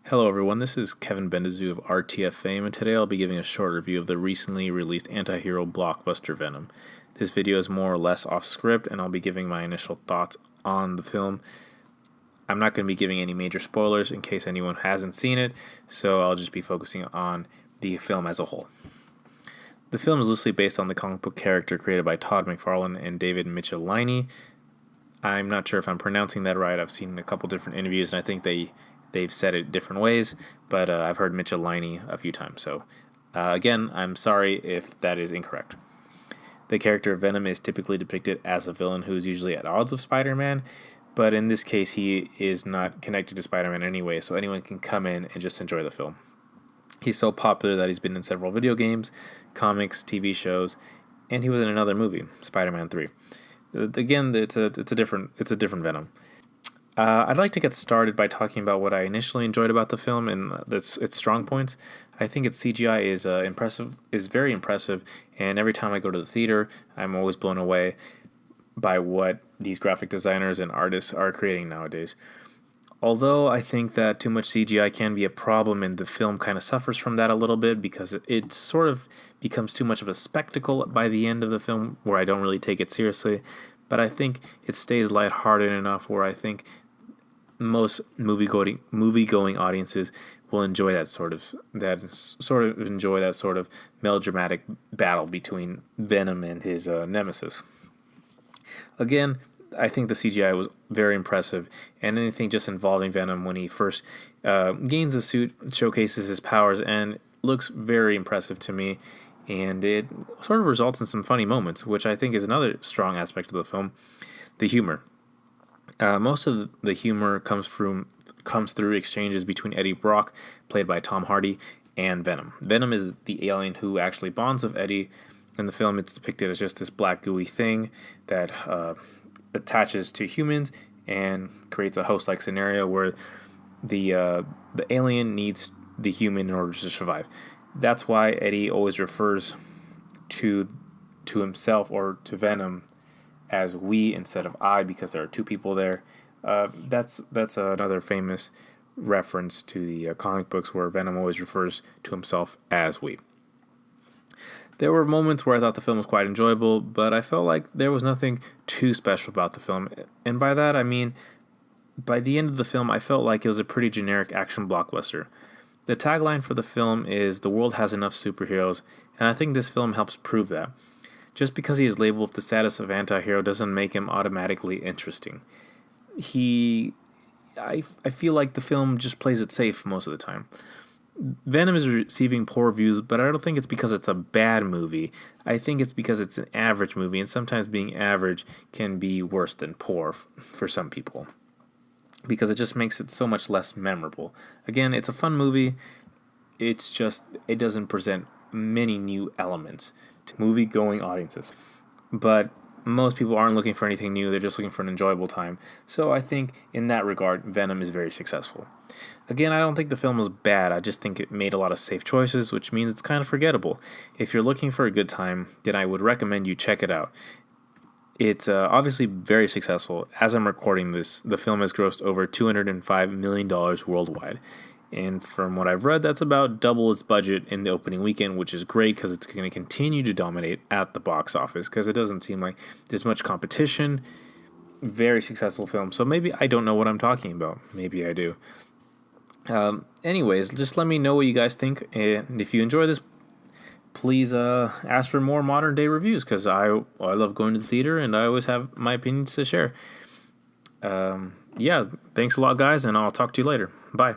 Hello everyone, this is Kevin Bendezou of RTF and today I'll be giving a short review of the recently released anti-hero blockbuster Venom. This video is more or less off script and I'll be giving my initial thoughts on the film. I'm not going to be giving any major spoilers in case anyone hasn't seen it, so I'll just be focusing on the film as a whole. The film is loosely based on the comic book character created by Todd McFarlane and David Michelinie. I'm not sure if I'm pronouncing that right. I've seen a couple different interviews and I think they've said it different ways, but I've heard Michelinie a few times. So again, I'm sorry if that is incorrect. The character of Venom is typically depicted as a villain who is usually at odds with Spider-Man, but in this case he is not connected to Spider-Man anyway, so anyone can come in and just enjoy the film. He's so popular that he's been in several video games, comics, TV shows, and he was in another movie, Spider-Man 3. Again, it's a different Venom. I'd like to get started by talking about what I initially enjoyed about the film and its strong points. I think its CGI is very impressive, and every time I go to the theater, I'm always blown away by what these graphic designers and artists are creating nowadays. Although I think that too much CGI can be a problem, and the film kind of suffers from that a little bit because it sort of becomes too much of a spectacle by the end of the film where I don't really take it seriously. But I think it stays lighthearted enough where I think most movie-going audiences will enjoy that sort of melodramatic battle between Venom and his nemesis. Again, I think the CGI was very impressive, and anything just involving Venom when he first gains the suit showcases his powers and looks very impressive to me, and it sort of results in some funny moments, which I think is another strong aspect of the film, the humor. Most of the humor comes through exchanges between Eddie Brock, played by Tom Hardy, and Venom. Venom is the alien who actually bonds with Eddie. In the film, it's depicted as just this black gooey thing that attaches to humans and creates a host-like scenario where the alien needs the human in order to survive. That's why Eddie always refers to himself or to Venom as we instead of I, because there are two people there. That's another famous reference to the comic books where Venom always refers to himself as we. There were moments where I thought the film was quite enjoyable, but I felt like there was nothing too special about the film. And by that I mean, by the end of the film, I felt like it was a pretty generic action blockbuster. The tagline for the film is "The world has enough superheroes," and I think this film helps prove that. Just because he is labeled with the status of anti-hero doesn't make him automatically interesting. I feel like the film just plays it safe most of the time. Venom is receiving poor reviews, but I don't think it's because it's a bad movie. I think it's because it's an average movie, and sometimes being average can be worse than poor for some people, because it just makes it so much less memorable. Again, it's a fun movie. It's just, it doesn't present many new elements to movie-going audiences. But most people aren't looking for anything new. They're just looking for an enjoyable time. So I think in that regard, Venom is very successful. Again, I don't think the film was bad. I just think it made a lot of safe choices, which means it's kind of forgettable. If you're looking for a good time, then I would recommend you check it out. It's obviously very successful. As I'm recording this, the film has grossed over $205 million worldwide. And from what I've read, that's about double its budget in the opening weekend, which is great because it's going to continue to dominate at the box office because it doesn't seem like there's much competition. Very successful film. So maybe I don't know what I'm talking about. Maybe I do. Anyways, just let me know what you guys think. And if you enjoy this, please ask for more modern day reviews because I love going to the theater and I always have my opinions to share. Yeah, thanks a lot, guys, and I'll talk to you later. Bye.